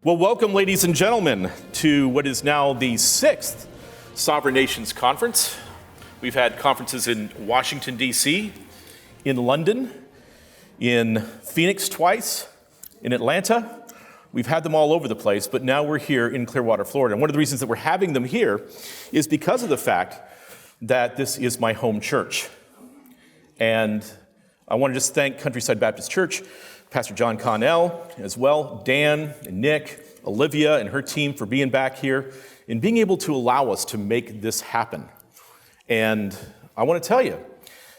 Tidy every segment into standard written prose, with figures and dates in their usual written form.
Well, welcome, ladies and gentlemen, to what is now the 6th Sovereign Nations Conference. We've had conferences in Washington, D.C., in London, in Phoenix twice, in Atlanta. We've had them all over the place, but now we're here in Clearwater, Florida. And one of the reasons that we're having them here is because of the fact that this is my home church. And I want to just thank Countryside Baptist Church, Pastor John Connell as well, Dan and Nick, Olivia and her team for being back here and being able to allow us to make this happen. And I want to tell you,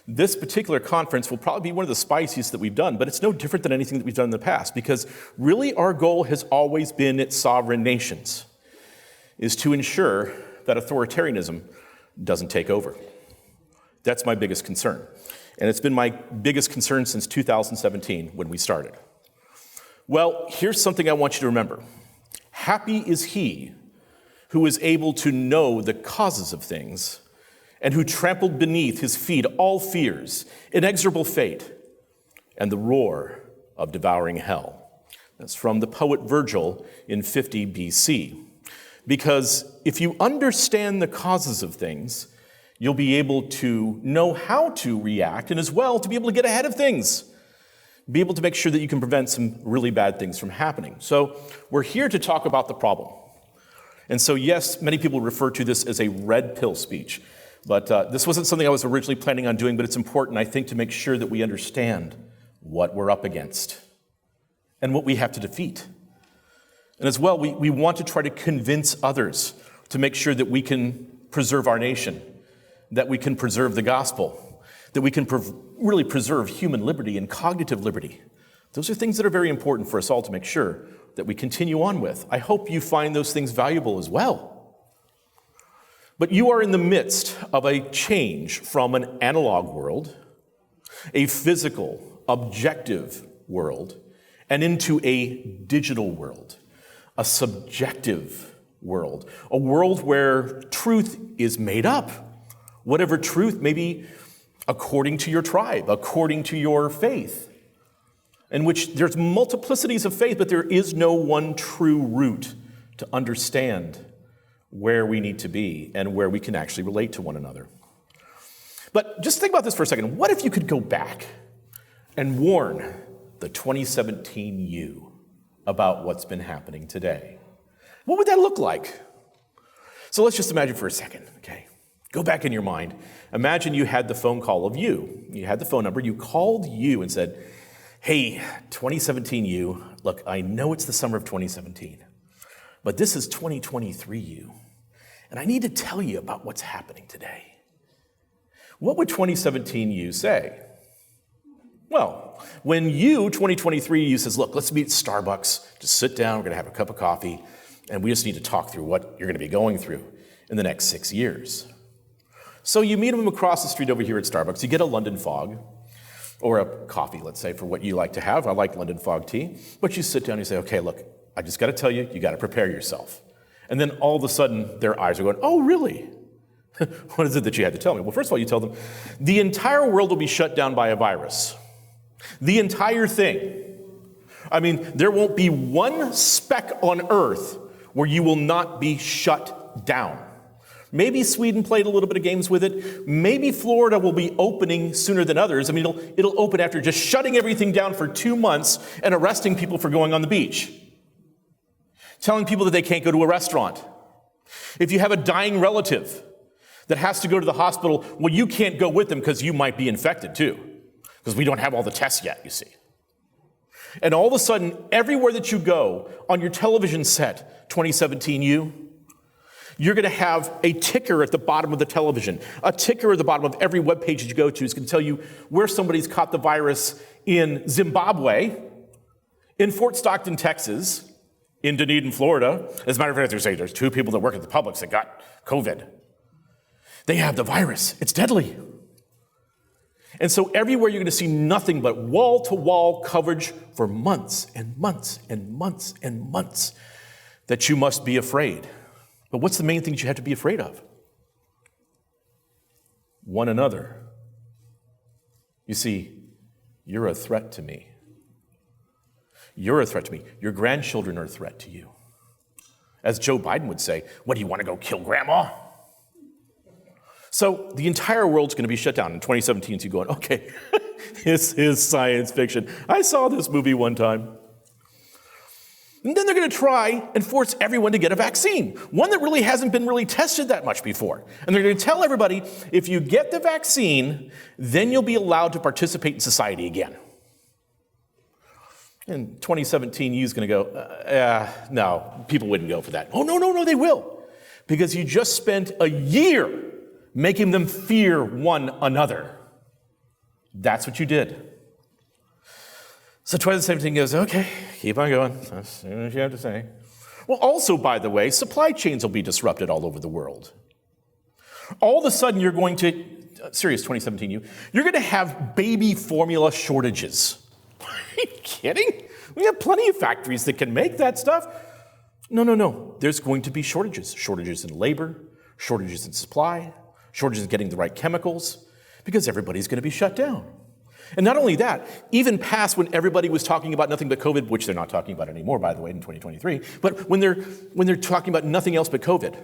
this particular conference will probably be one of the spiciest that we've done, but it's no different than anything that we've done in the past, because really our goal has always been at sovereign nations, is to ensure that authoritarianism doesn't take over. That's my biggest concern. And it's been my biggest concern since 2017 when we started. Well, here's something I want you to remember. Happy is he who is able to know the causes of things and who trampled beneath his feet all fears, inexorable fate, and the roar of devouring hell. That's from the poet Virgil in 50 BC. Because if you understand the causes of things, you'll be able to know how to react and as well to be able to get ahead of things. Be able to make sure that you can prevent some really bad things from happening. So we're here to talk about the problem. And so yes, many people refer to this as a red pill speech. But this wasn't something I was originally planning on doing, but it's important, I think, to make sure that we understand what we're up against and what we have to defeat. And as well, we want to try to convince others to make sure that we can preserve our nation, that we can preserve the gospel, that we can really preserve human liberty and cognitive liberty. Those are things that are very important for us all to make sure that we continue on with. I hope you find those things valuable as well. But you are in the midst of a change from an analog world, a physical, objective world, and into a digital world, a subjective world, a world where truth is made up. Whatever truth may be according to your tribe, according to your faith, in which there's multiplicities of faith, but there is no one true root to understand where we need to be and where we can actually relate to one another. But just think about this for a second. What if you could go back and warn the 2017 you about what's been happening today? What would that look like? So let's just imagine for a second, okay? Go back in your mind. Imagine you had the phone call of you. You had the phone number. You called you and said, hey, 2017 you, look, I know it's the summer of 2017, but this is 2023 you, and I need to tell you about what's happening today. What would 2017 you say? Well, when you, 2023 you, says, look, let's meet at Starbucks, just sit down, we're going to have a cup of coffee, and we just need to talk through what you're going to be going through in the next 6 years. So you meet them across the street over here at Starbucks. You get a London Fog, or a coffee, let's say, for what you like to have. I like London Fog tea. But you sit down and you say, okay, look, I just got to tell you, you got to prepare yourself. And then all of a sudden, their eyes are going, oh, really? What is it that you had to tell me? Well, first of all, you tell them, the entire world will be shut down by a virus. The entire thing. I mean, there won't be one speck on earth where you will not be shut down. Maybe Sweden played a little bit of games with it. Maybe Florida will be opening sooner than others. I mean, it'll open after just shutting everything down for 2 months and arresting people for going on the beach. Telling people that they can't go to a restaurant. If you have a dying relative that has to go to the hospital, well, you can't go with them because you might be infected too. Because we don't have all the tests yet, you see. And all of a sudden, everywhere that you go on your television set, 2017 you're going to have a ticker at the bottom of the television. A ticker at the bottom of every web page that you go to is going to tell you where somebody's caught the virus in Zimbabwe, in Fort Stockton, Texas, in Dunedin, Florida. As a matter of fact, there's 2 people that work at the Publix that got COVID. They have the virus. It's deadly. And so everywhere you're going to see nothing but wall-to-wall coverage for months and months and months and months that you must be afraid. But what's the main thing that you have to be afraid of? One another. You see, you're a threat to me. You're a threat to me. Your grandchildren are a threat to you. As Joe Biden would say, what, do you want to go kill grandma? So the entire world's going to be shut down. In 2017, so you're going, okay, this is science fiction. I saw this movie one time. And then they're going to try and force everyone to get a vaccine, one that really hasn't been really tested that much before. And they're going to tell everybody, if you get the vaccine, then you'll be allowed to participate in society again. In 2017, you's going to go, no, people wouldn't go for that. Oh, no, they will. Because you just spent a year making them fear one another. That's what you did. So 2017 goes, okay, keep on going. That's what you have to say. Well, also, by the way, supply chains will be disrupted all over the world. All of a sudden, you're going to, serious 2017 you're going to have baby formula shortages. Are you kidding? We have plenty of factories that can make that stuff. No. There's going to be shortages. Shortages in labor, shortages in supply, shortages in getting the right chemicals, because everybody's going to be shut down. And not only that, even past when everybody was talking about nothing but COVID, which they're not talking about anymore, by the way, in 2023, but when they're talking about nothing else but COVID,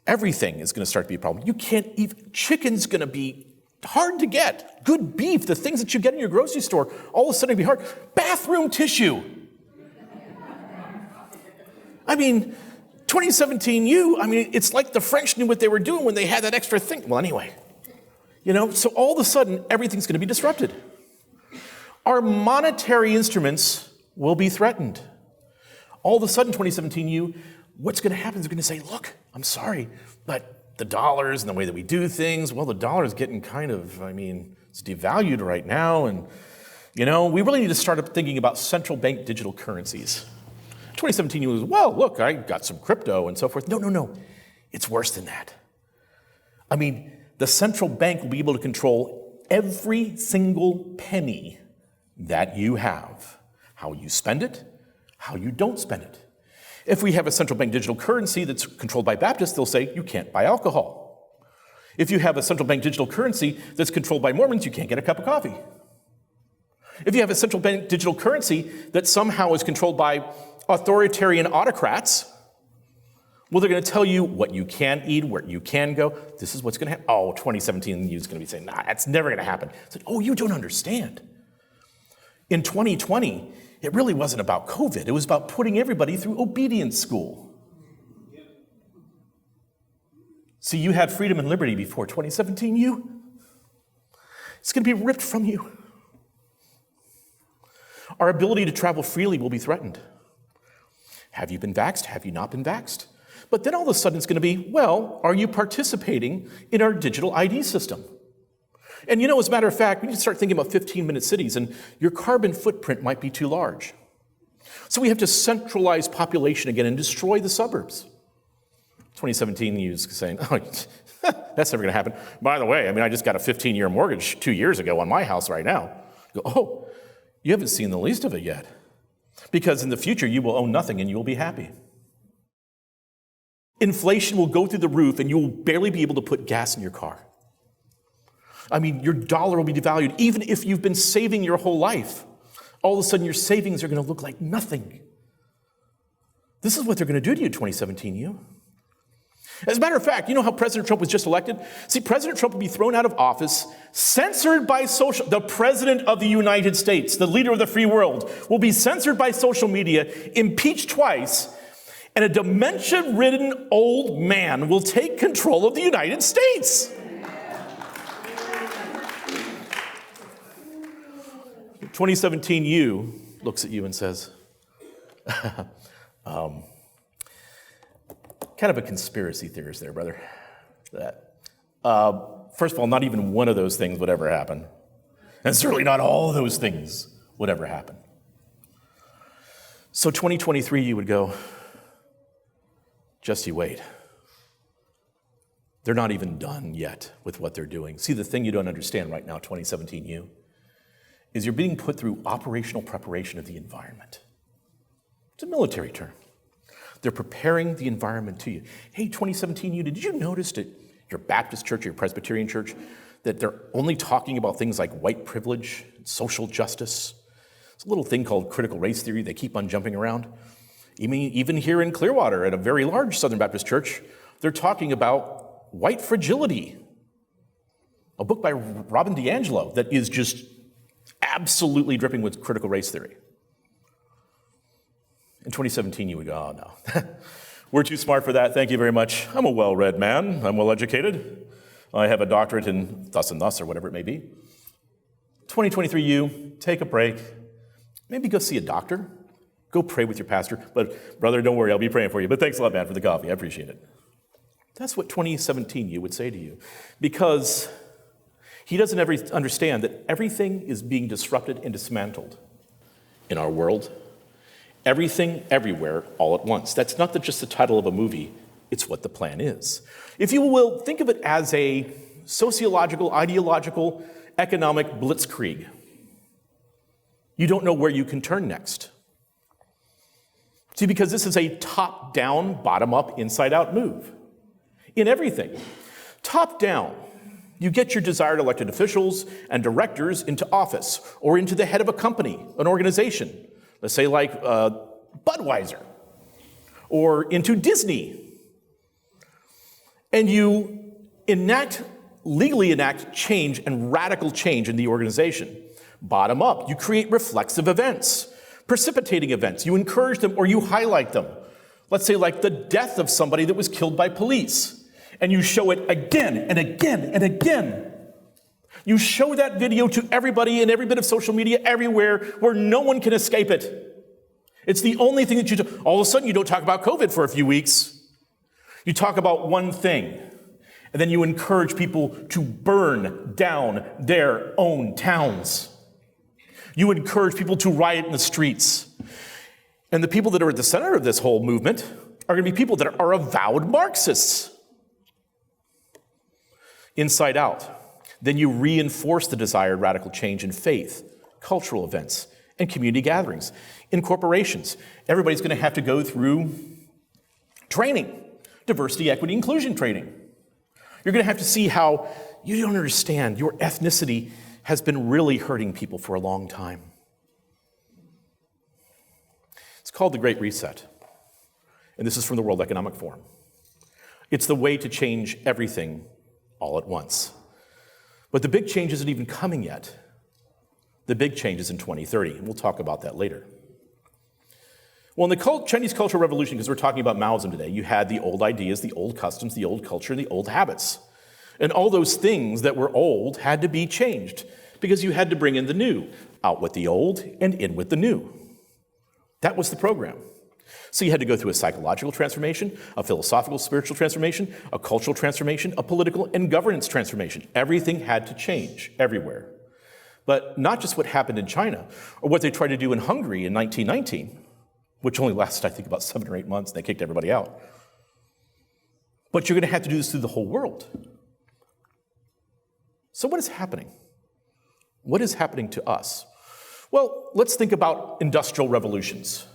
everything is going to start to be a problem. You can't even, chicken's going to be hard to get. Good beef, the things that you get in your grocery store, all of a sudden it'll be hard. Bathroom tissue. I mean, 2017 it's like the French knew what they were doing when they had that extra thing. Well, anyway, so all of a sudden, everything's going to be disrupted. Our monetary instruments will be threatened. All of a sudden, 2017 what's going to happen is they're going to say, look, I'm sorry, but the dollars and the way that we do things, well, the dollar is getting kind of, it's devalued right now. And, we really need to start up thinking about central bank digital currencies. 2017 was, well, look, I got some crypto and so forth. No. It's worse than that. The central bank will be able to control every single penny that you have, how you spend it, how you don't spend it. If we have a central bank digital currency that's controlled by Baptists, they'll say you can't buy alcohol. If you have a central bank digital currency that's controlled by Mormons, you can't get a cup of coffee. If you have a central bank digital currency that somehow is controlled by authoritarian autocrats, well, they're going to tell you what you can eat, where you can go. This is what's going to happen. Oh, 2017, you're going to be saying, nah, that's never going to happen. It's like, oh, you don't understand. In 2020, it really wasn't about COVID. It was about putting everybody through obedience school. See, you had freedom and liberty before 2017. It's going to be ripped from you. Our ability to travel freely will be threatened. Have you been vaxxed? Have you not been vaxxed? But then all of a sudden it's going to be, well, are you participating in our digital ID system? And as a matter of fact, we need to start thinking about 15-minute cities, and your carbon footprint might be too large. So we have to centralize population again and destroy the suburbs. 2017, you was saying, oh, that's never going to happen. By the way, I just got a 15-year mortgage 2 years ago on my house right now. Go, oh, you haven't seen the least of it yet. Because in the future, you will own nothing and you will be happy. Inflation will go through the roof and you will barely be able to put gas in your car. Your dollar will be devalued, even if you've been saving your whole life. All of a sudden, your savings are going to look like nothing. This is what they're going to do to you, 2017, As a matter of fact, you know how President Trump was just elected? See, President Trump will be thrown out of office, censored by the President of the United States, the leader of the free world, will be censored by social media, impeached twice, and a dementia-ridden old man will take control of the United States. 2017 looks at you and says, kind of a conspiracy theorist there, brother. First of all, not even one of those things would ever happen. And certainly not all of those things would ever happen. So 2023, you would go, just you wait. They're not even done yet with what they're doing. See, the thing you don't understand right now, 2017 is you're being put through operational preparation of the environment. It's a military term. They're preparing the environment to you. Hey, 2017 did you notice that your Baptist church or your Presbyterian church, that they're only talking about things like white privilege, social justice, It's a little thing called critical race theory. They keep on jumping around. Even here in Clearwater at a very large Southern Baptist church, they're talking about white fragility, a book by Robin DiAngelo that is just absolutely dripping with critical race theory. In 2017, you would go, oh no, we're too smart for that, thank you very much. I'm a well-read man, I'm well-educated. I have a doctorate in thus and thus, or whatever it may be. 2023, you take a break, maybe go see a doctor, go pray with your pastor, but brother, don't worry, I'll be praying for you, but thanks a lot, man, for the coffee, I appreciate it. That's what 2017 you would say to you, because he doesn't ever understand that everything is being disrupted and dismantled in our world. Everything, everywhere, all at once. That's not just the title of a movie, it's what the plan is. If you will, think of it as a sociological, ideological, economic blitzkrieg. You don't know where you can turn next. See, because this is a top-down, bottom-up, inside-out move. In everything. Top-down, you get your desired elected officials and directors into office, or into the head of a company, an organization. Let's say like Budweiser, or into Disney. And you legally enact change and radical change in the organization. Bottom up, you create reflexive events, precipitating events. You encourage them or you highlight them. Let's say like the death of somebody that was killed by police. And you show it again and again and again. You show that video to everybody in every bit of social media everywhere where no one can escape it. It's the only thing that you do. All of a sudden, you don't talk about COVID for a few weeks. You talk about one thing, and then you encourage people to burn down their own towns. You encourage people to riot in the streets. And the people that are at the center of this whole movement are going to be people that are avowed Marxists. Inside out. Then you reinforce the desired radical change in faith, cultural events, and community gatherings. In corporations, everybody's going to have to go through training, diversity, equity, inclusion training. You're going to have to see how you don't understand your ethnicity has been really hurting people for a long time. It's called the Great Reset, and this is from the World Economic Forum. It's the way to change everything all at once. But the big change isn't even coming yet. The big change is in 2030, and we'll talk about that later. Well, in the Chinese Cultural Revolution, because we're talking about Maoism today, you had the old ideas, the old customs, the old culture, and the old habits. And all those things that were old had to be changed because you had to bring in the new, out with the old and in with the new. That was the program. So you had to go through a psychological transformation, a philosophical, spiritual transformation, a cultural transformation, a political and governance transformation. Everything had to change everywhere. But not just what happened in China, or what they tried to do in Hungary in 1919, which only lasted, I think, about 7 or 8 months, and they kicked everybody out. But you're going to have to do this through the whole world. So what is happening? What is happening to us? Well, let's think about industrial revolutions.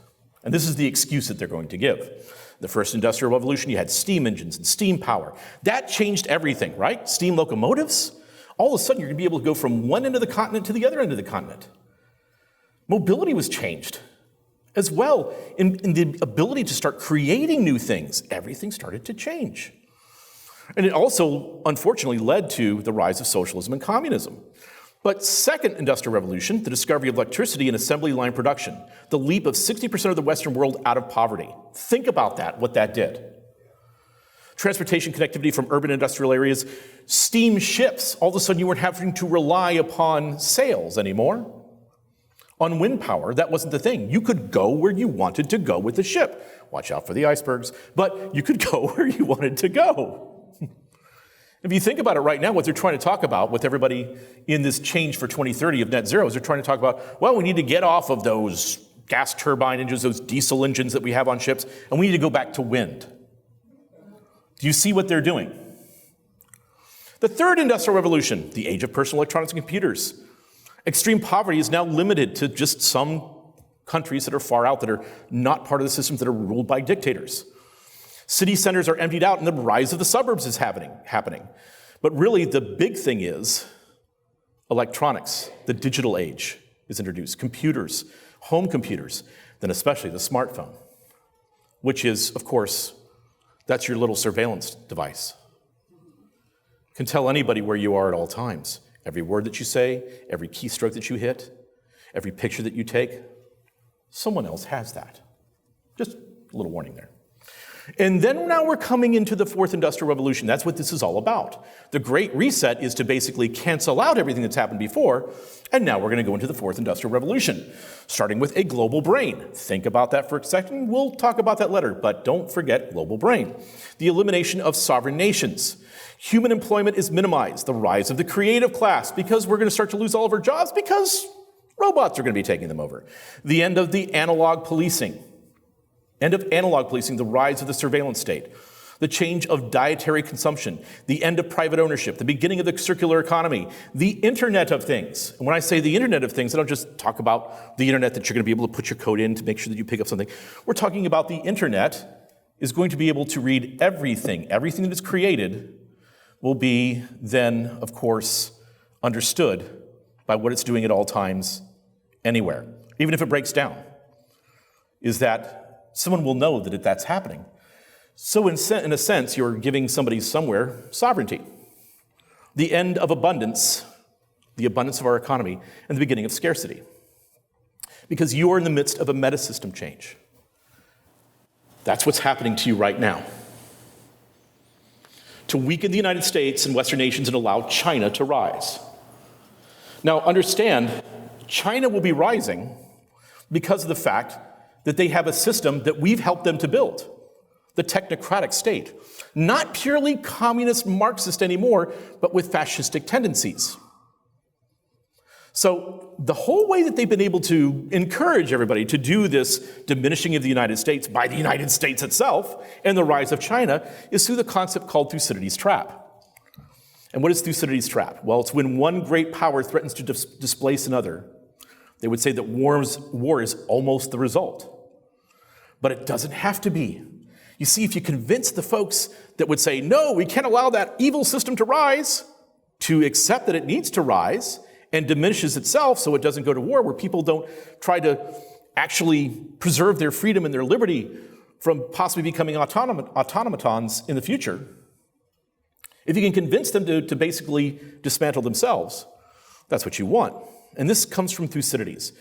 And this is the excuse that they're going to give. The first industrial revolution, you had steam engines and steam power. That changed everything, right? Steam locomotives. All of a sudden, you're going to be able to go from one end of the continent to the other end of the continent. Mobility was changed as well. In the ability to start creating new things, everything started to change. And it also, unfortunately, led to the rise of socialism and communism. But second industrial revolution, the discovery of electricity and assembly line production, the leap of 60% of the Western world out of poverty. Think about that, what that did. Transportation connectivity from urban industrial areas, steam ships. All of a sudden you weren't having to rely upon sails anymore. On wind power, that wasn't the thing. You could go where you wanted to go with the ship. Watch out for the icebergs, but you could go where you wanted to go. If you think about it right now, what they're trying to talk about with everybody in this change for 2030 of net zero is they're trying to talk about, well, we need to get off of those gas turbine engines, those diesel engines that we have on ships, and we need to go back to wind. Do you see what they're doing? The third industrial revolution, the age of personal electronics and computers. Extreme poverty is now limited to just some countries that are far out, that are not part of the systems that are ruled by dictators. City centers are emptied out and the rise of the suburbs is happening. But really the big thing is electronics, the digital age. is introduced, computers, home computers, then especially the smartphone, which is, of course, that's your little surveillance device. Can tell anybody where you are at all times. Every word that you say, every keystroke that you hit, every picture that you take, someone else has that. Just a little warning there. And then now we're coming into the fourth industrial revolution. That's what this is all about. The Great Reset is to basically cancel out everything that's happened before, and now we're going to go into the fourth industrial revolution, starting with a global brain. Think about that for a second. We'll talk about that later, but don't forget global brain. The elimination of sovereign nations. Human employment is minimized. The rise of the creative class, because we're going to start to lose all of our jobs because robots are going to be taking them over. The end of the analog policing. End of analog policing, the rise of the surveillance state, the change of dietary consumption, the end of private ownership, the beginning of the circular economy, the Internet of Things. And when I say the Internet of Things, I don't just talk about the Internet that you're going to be able to put your code in to make sure that you pick up something. We're talking about the Internet is going to be able to read everything. Everything that is created will be then, of course, understood by what it's doing at all times, anywhere, even if it breaks down. Is that someone will know that that's happening. So in a sense, you're giving somebody somewhere sovereignty. The end of abundance, the abundance of our economy, and the beginning of scarcity. Because you are in the midst of a meta-system change. That's what's happening to you right now. To weaken the United States and Western nations and allow China to rise. Now understand, China will be rising because of the fact that they have a system that we've helped them to build, the technocratic state. Not purely communist Marxist anymore, but with fascistic tendencies. So the whole way that they've been able to encourage everybody to do this diminishing of the United States by the United States itself and the rise of China is through the concept called Thucydides Trap. And what is Thucydides Trap? Well, it's when one great power threatens to displace another. They would say that war is almost the result. But it doesn't have to be. You see, if you convince the folks that would say, no, we can't allow that evil system to rise, to accept that it needs to rise and diminishes itself so it doesn't go to war, where people don't try to actually preserve their freedom and their liberty from possibly becoming automatons in the future. If you can convince them to basically dismantle themselves, that's what you want. And this comes from Thucydides,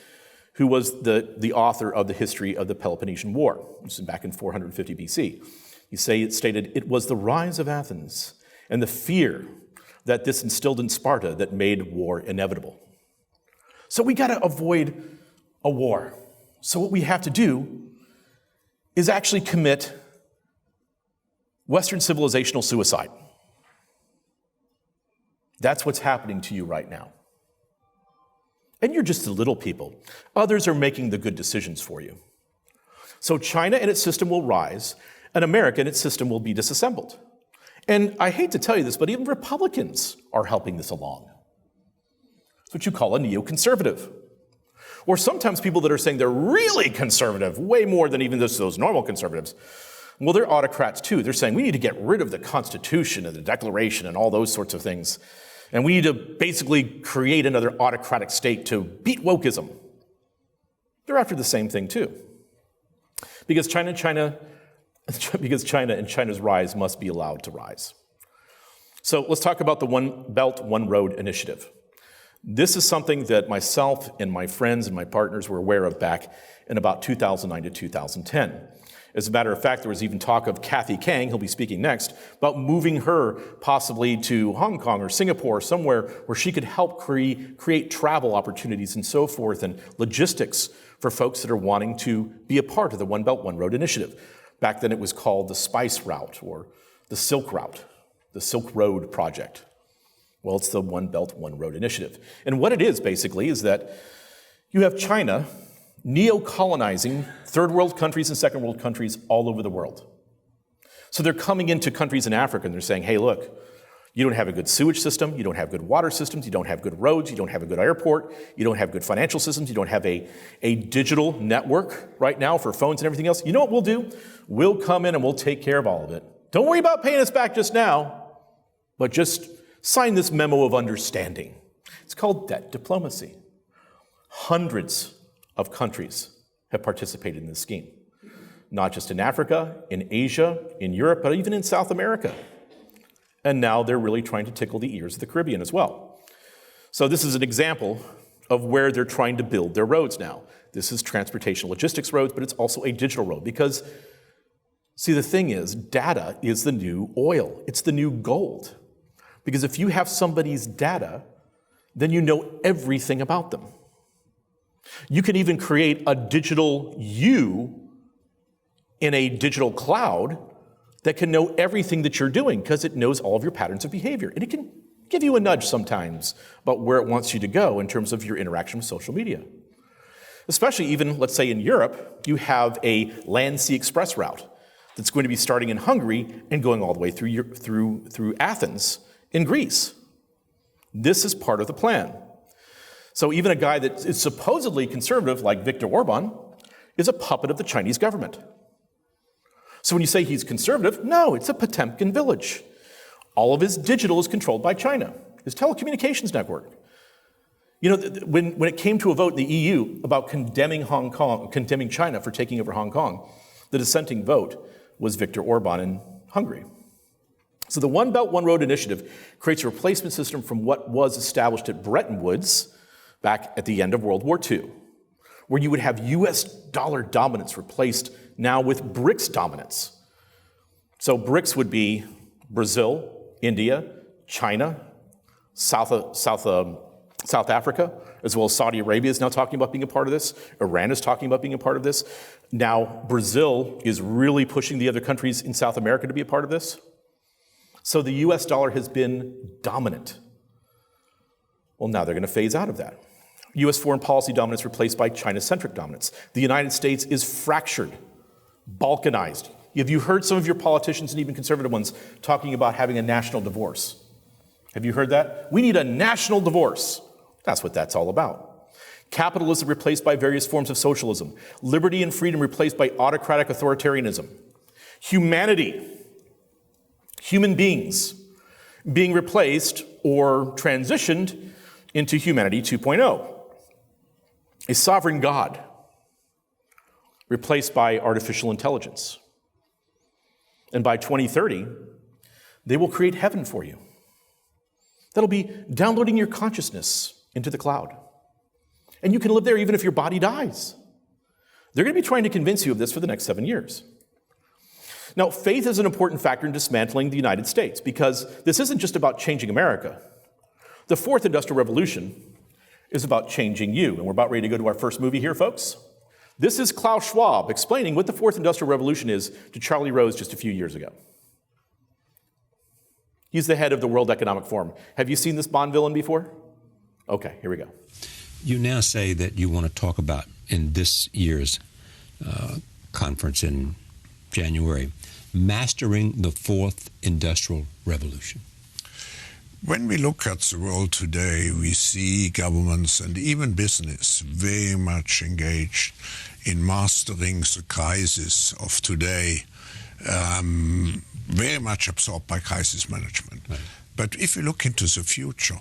who was the author of the history of the Peloponnesian War, which is back in 450 BC. It stated, it was the rise of Athens and the fear that this instilled in Sparta that made war inevitable. So we got to avoid a war. So what we have to do is actually commit Western civilizational suicide. That's what's happening to you right now. And you're just the little people. Others are making the good decisions for you. So China and its system will rise, and America and its system will be disassembled. And I hate to tell you this, but even Republicans are helping this along. It's what you call a neoconservative. Or sometimes people that are saying they're really conservative, way more than even those normal conservatives. Well, they're autocrats too. They're saying we need to get rid of the Constitution and the Declaration and all those sorts of things. And we need to basically create another autocratic state to beat wokeism. They're after the same thing too. Because China and China's rise must be allowed to rise. So let's talk about the One Belt, One Road initiative. This is something that myself and my friends and my partners were aware of back in about 2009 to 2010. As a matter of fact, there was even talk of Kathy Kang, who'll be speaking next, about moving her possibly to Hong Kong or Singapore, somewhere where she could help create travel opportunities and so forth and logistics for folks that are wanting to be a part of the One Belt, One Road initiative. Back then it was called the Spice Route or the Silk Route, the Silk Road Project. Well, it's the One Belt, One Road initiative. And what it is basically is that you have China neo-colonizing third world countries and second world countries all over the world. So they're coming into countries in Africa and they're saying, hey, look, you don't have a good sewage system, you don't have good water systems, you don't have good roads, you don't have a good airport, you don't have good financial systems, you don't have a digital network right now for phones and everything else. You know what we'll do? We'll come in and we'll take care of all of it. Don't worry about paying us back just now, but just sign this memo of understanding. It's called debt diplomacy. Hundreds of countries have participated in this scheme, not just in Africa, in Asia, in Europe, but even in South America. And now they're really trying to tickle the ears of the Caribbean as well. So this is an example of where they're trying to build their roads now. This is transportation logistics roads, but it's also a digital road because, see, the thing is, data is the new oil. It's the new gold. Because if you have somebody's data, then you know everything about them. You can even create a digital you in a digital cloud that can know everything that you're doing because it knows all of your patterns of behavior. And it can give you a nudge sometimes about where it wants you to go in terms of your interaction with social media. Especially even, let's say in Europe, you have a land-sea express route that's going to be starting in Hungary and going all the way through Athens in Greece. This is part of the plan. So even a guy that is supposedly conservative, like Viktor Orban, is a puppet of the Chinese government. So when you say he's conservative, no, it's a Potemkin village. All of his digital is controlled by China, his telecommunications network. You know, when it came to a vote in the EU about condemning China for taking over Hong Kong, the dissenting vote was Viktor Orban in Hungary. So the One Belt, One Road initiative creates a replacement system from what was established at Bretton Woods back at the end of World War II, where you would have US dollar dominance replaced now with BRICS dominance. So BRICS would be Brazil, India, China, South Africa, as well as Saudi Arabia is now talking about being a part of this. Iran is talking about being a part of this. Now Brazil is really pushing the other countries in South America to be a part of this. So the US dollar has been dominant. Well, now they're going to phase out of that. US foreign policy dominance replaced by China-centric dominance. The United States is fractured, balkanized. Have you heard some of your politicians and even conservative ones talking about having a national divorce? Have you heard that? We need a national divorce. That's what that's all about. Capitalism replaced by various forms of socialism. Liberty and freedom replaced by autocratic authoritarianism. Humanity, human beings, being replaced or transitioned into humanity 2.0. A sovereign God replaced by artificial intelligence. And by 2030, they will create heaven for you. That'll be downloading your consciousness into the cloud. And you can live there even if your body dies. They're going to be trying to convince you of this for the next 7 years. Now, faith is an important factor in dismantling the United States because this isn't just about changing America. The fourth industrial revolution is about changing you. And we're about ready to go to our first movie here, folks. This is Klaus Schwab explaining what the fourth industrial revolution is to Charlie Rose just a few years ago. He's the head of the World Economic Forum. Have you seen this Bond villain before? Okay, here we go. You now say that you want to talk about, in this year's conference in January, mastering the fourth industrial revolution. When we look at the world today, we see governments and even business very much engaged in mastering the crisis of today, very much absorbed by crisis management. Right. But if you look into the future,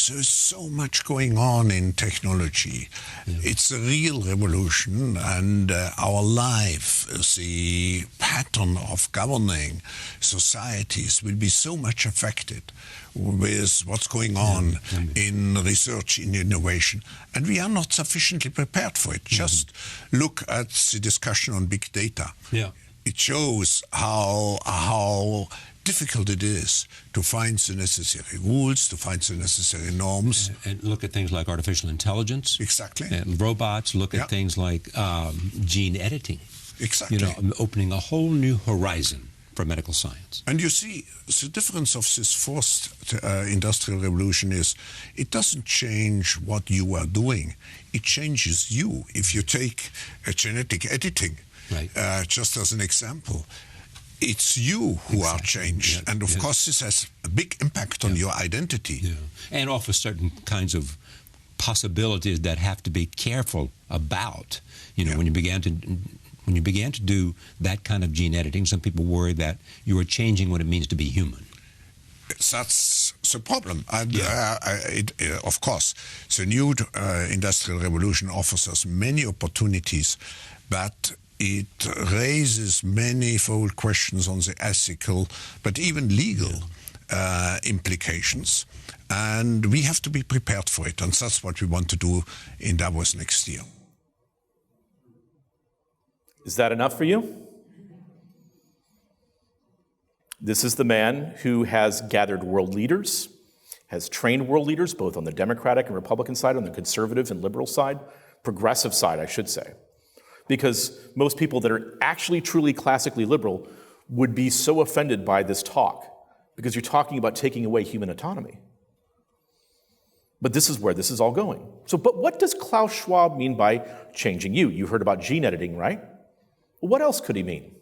there's so much going on in technology. Yeah. It's a real revolution, and our life, the pattern of governing societies will be so much affected with what's going on in research, in innovation. And we are not sufficiently prepared for it. Just look at the discussion on big data. Yeah. It shows how difficult it is to find the necessary rules, to find the necessary norms. And look at things like artificial intelligence. Exactly. And robots. Look at things like gene editing. Exactly. You know, opening a whole new horizon for medical science. And you see, the difference of this fourth industrial revolution is it doesn't change what you are doing. It changes you. If you take genetic editing, right. Just as an example, it's you who are changed. Yeah, and of course, this has a big impact on your identity. Yeah. And offers certain kinds of possibilities that have to be careful about. You know, when you began to do that kind of gene editing, some people worry that you are changing what it means to be human. That's the problem. And of course, the new industrial revolution offers us many opportunities, but it raises manifold questions on the ethical, but even legal implications. And we have to be prepared for it. And that's what we want to do in Davos next year. Is that enough for you? This is the man who has gathered world leaders, has trained world leaders, both on the Democratic and Republican side, on the conservative and liberal side, progressive side, I should say. Because most people that are actually truly classically liberal would be so offended by this talk, because you're talking about taking away human autonomy. But this is where this is all going. So, but what does Klaus Schwab mean by changing you? You heard about gene editing, right? Well, what else could he mean?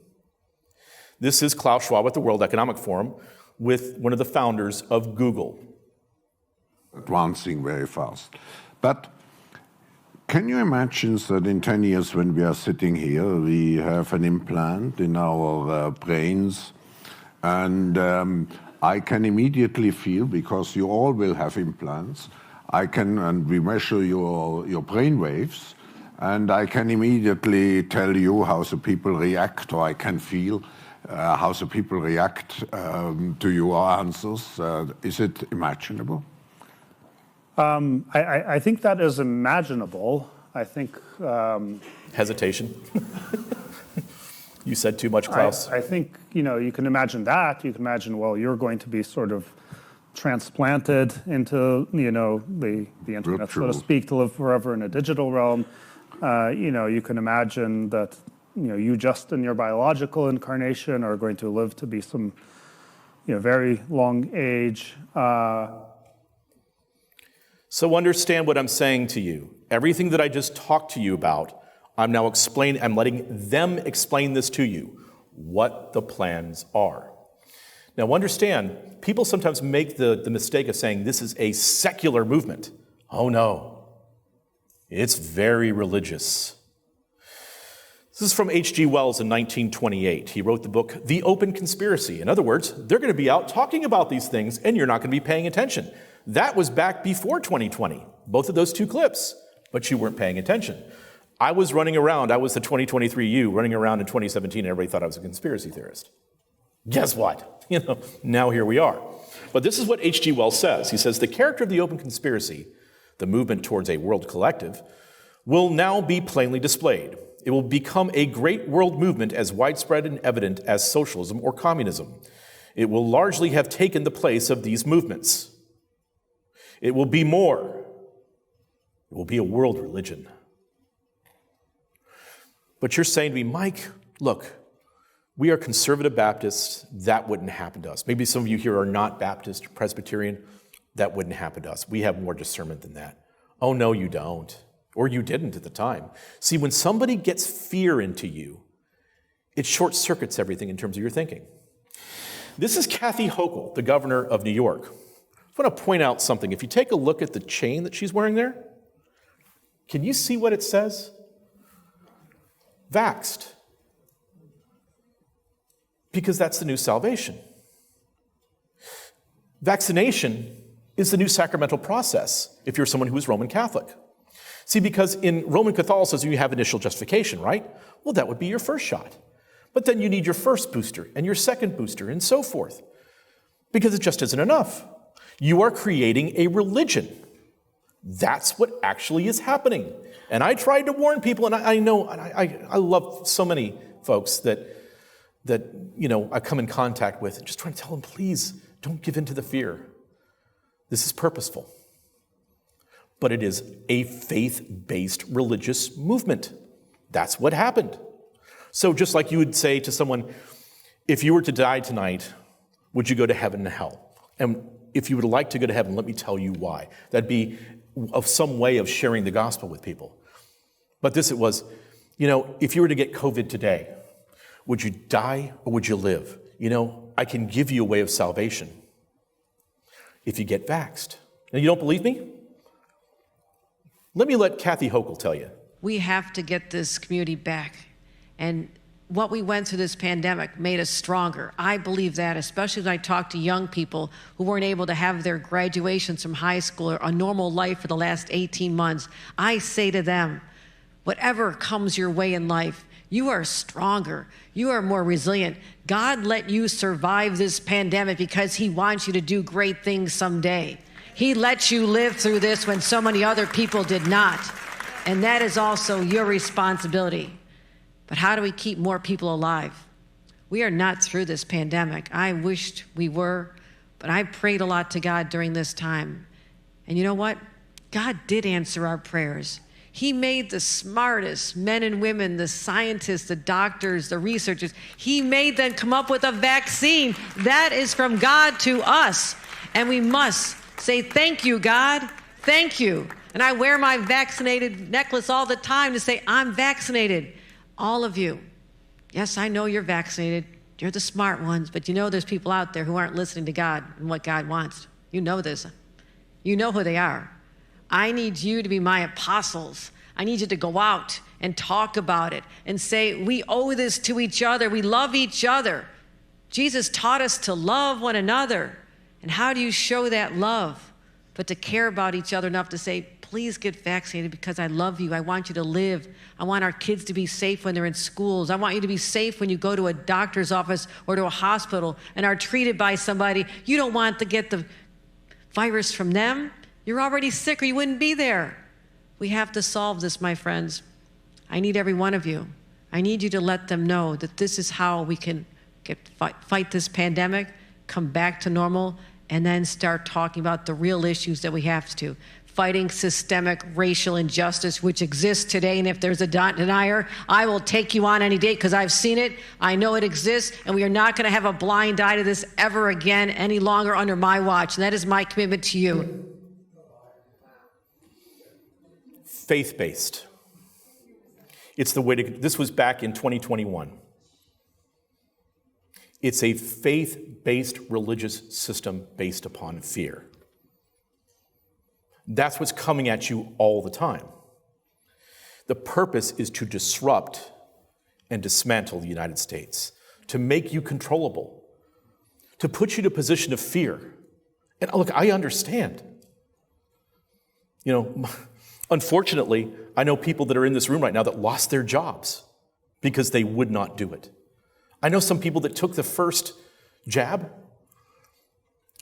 This is Klaus Schwab at the World Economic Forum with one of the founders of Google. Advancing very fast. But can you imagine that in 10 years when we are sitting here, we have an implant in our brains, and I can immediately feel, because you all will have implants, and we measure your brain waves, and I can immediately tell you how the people react, or I can feel how the people react to your answers. Is it imaginable? I think that is imaginable. I think... Hesitation. You said too much, Klaus. I think, you can imagine that. You can imagine, well, you're going to be sort of transplanted into, the internet, so to speak, to live forever in a digital realm. You can imagine that, you just in your biological incarnation are going to live to be some, very long age. So understand what I'm saying to you. Everything that I just talked to you about, I'm letting them explain this to you, what the plans are. Now understand, people sometimes make the mistake of saying this is a secular movement. Oh no, it's very religious. This is from H.G. Wells in 1928. He wrote the book, The Open Conspiracy. In other words, they're going to be out talking about these things and you're not going to be paying attention. That was back before 2020, both of those two clips, but you weren't paying attention. I was running around, I was the 2023 you running around in 2017 and everybody thought I was a conspiracy theorist. Guess what? Now here we are. But this is what H.G. Wells says. He says, the character of the open conspiracy, the movement towards a world collective, will now be plainly displayed. It will become a great world movement as widespread and evident as socialism or communism. It will largely have taken the place of these movements. It will be more. It will be a world religion. But you're saying to me, Mike, look, we are conservative Baptists. That wouldn't happen to us. Maybe some of you here are not Baptist or Presbyterian. That wouldn't happen to us. We have more discernment than that. Oh, no, you don't. Or you didn't at the time. See, when somebody gets fear into you, it short-circuits everything in terms of your thinking. This is Kathy Hochul, the governor of New York. I want to point out something. If you take a look at the chain that she's wearing there, can you see what it says? Vaxxed. Because that's the new salvation. Vaccination is the new sacramental process if you're someone who is Roman Catholic. See, because in Roman Catholicism, you have initial justification, right? Well, that would be your first shot. But then you need your first booster and your second booster and so forth. Because it just isn't enough. You are creating a religion. That's what actually is happening. And I tried to warn people, and I know, and I love so many folks that I come in contact with, and just trying to tell them, please, don't give in to the fear. This is purposeful. But it is a faith-based religious movement. That's what happened. So just like you would say to someone, if you were to die tonight, would you go to heaven and hell? And if you would like to go to heaven, let me tell you why. That'd be of some way of sharing the gospel with people. But this it was, if you were to get COVID today, would you die or would you live? I can give you a way of salvation if you get vaxxed. Now, you don't believe me? Let me let Kathy Hochul tell you. We have to get this community back. And what we went through this pandemic made us stronger. I believe that, especially when I talk to young people who weren't able to have their graduations from high school or a normal life for the last 18 months. I say to them, whatever comes your way in life, you are stronger. You are more resilient. God let you survive this pandemic because he wants you to do great things someday. He let you live through this when so many other people did not. And that is also your responsibility. But how do we keep more people alive? We are not through this pandemic. I wished we were, but I prayed a lot to God during this time. And you know what? God did answer our prayers. He made the smartest men and women, the scientists, the doctors, the researchers. He made them come up with a vaccine. That is from God to us. And we must say, thank you, God. Thank you. And I wear my vaccinated necklace all the time to say, I'm vaccinated. All of you. Yes, I know you're vaccinated. You're the smart ones, but you know there's people out there who aren't listening to God and what God wants. You know this. You know who they are. I need you to be my apostles. I need you to go out and talk about it and say, we owe this to each other. We love each other. Jesus taught us to love one another. And how do you show that love? But to care about each other enough to say, please get vaccinated because I love you. I want you to live. I want our kids to be safe when they're in schools. I want you to be safe when you go to a doctor's office or to a hospital and are treated by somebody. You don't want to get the virus from them. You're already sick or you wouldn't be there. We have to solve this, my friends. I need every one of you. I need you to let them know that this is how we can fight this pandemic, come back to normal, and then start talking about the real issues that we have to. Fighting systemic racial injustice, which exists today. And if there's a denier, I will take you on any day because I've seen it. I know it exists. And we are not going to have a blind eye to this ever again any longer under my watch. And that is my commitment to you. Faith-based. It's the way to, this was back in 2021. It's a faith-based religious system based upon fear. That's what's coming at you all the time. The purpose is to disrupt and dismantle the United States, to make you controllable, to put you in a position of fear. And look, I understand. You know, unfortunately, I know people that are in this room right now that lost their jobs because they would not do it. I know some people that took the first jab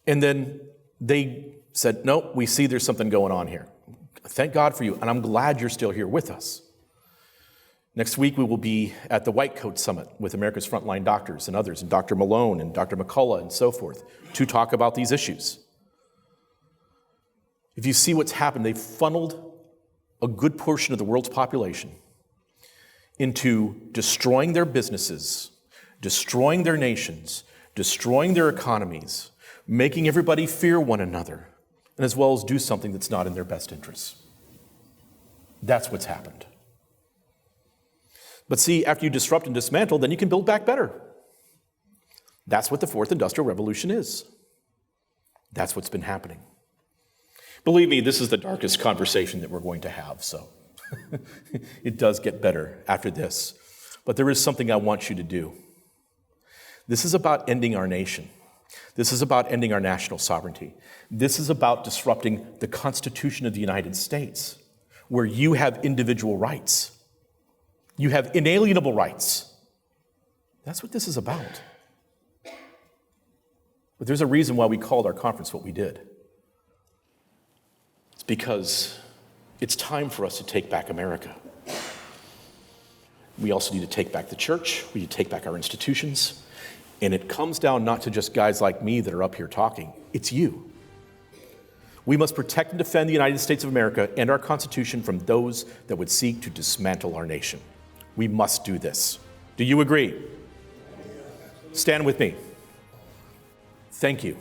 and then they said, no, we see there's something going on here. Thank God for you, and I'm glad you're still here with us. Next week, we will be at the White Coat Summit with America's Frontline Doctors and others, and Dr. Malone and Dr. McCullough and so forth, to talk about these issues. If you see what's happened, they've funneled a good portion of the world's population into destroying their businesses, destroying their nations, destroying their economies, making everybody fear one another, and as well as do something that's not in their best interests. That's what's happened. But see, after you disrupt and dismantle, then you can build back better. That's what the Fourth Industrial Revolution is. That's what's been happening. Believe me, this is the darkest conversation that we're going to have, so it does get better after this. But there is something I want you to do. This is about ending our nation. This is about ending our national sovereignty. This is about disrupting the Constitution of the United States, where you have individual rights. You have inalienable rights. That's what this is about. But there's a reason why we called our conference what we did. It's because it's time for us to take back America. We also need to take back the church. We need to take back our institutions. And it comes down not to just guys like me that are up here talking. It's you. We must protect and defend the United States of America and our Constitution from those that would seek to dismantle our nation. We must do this. Do you agree? Stand with me. Thank you.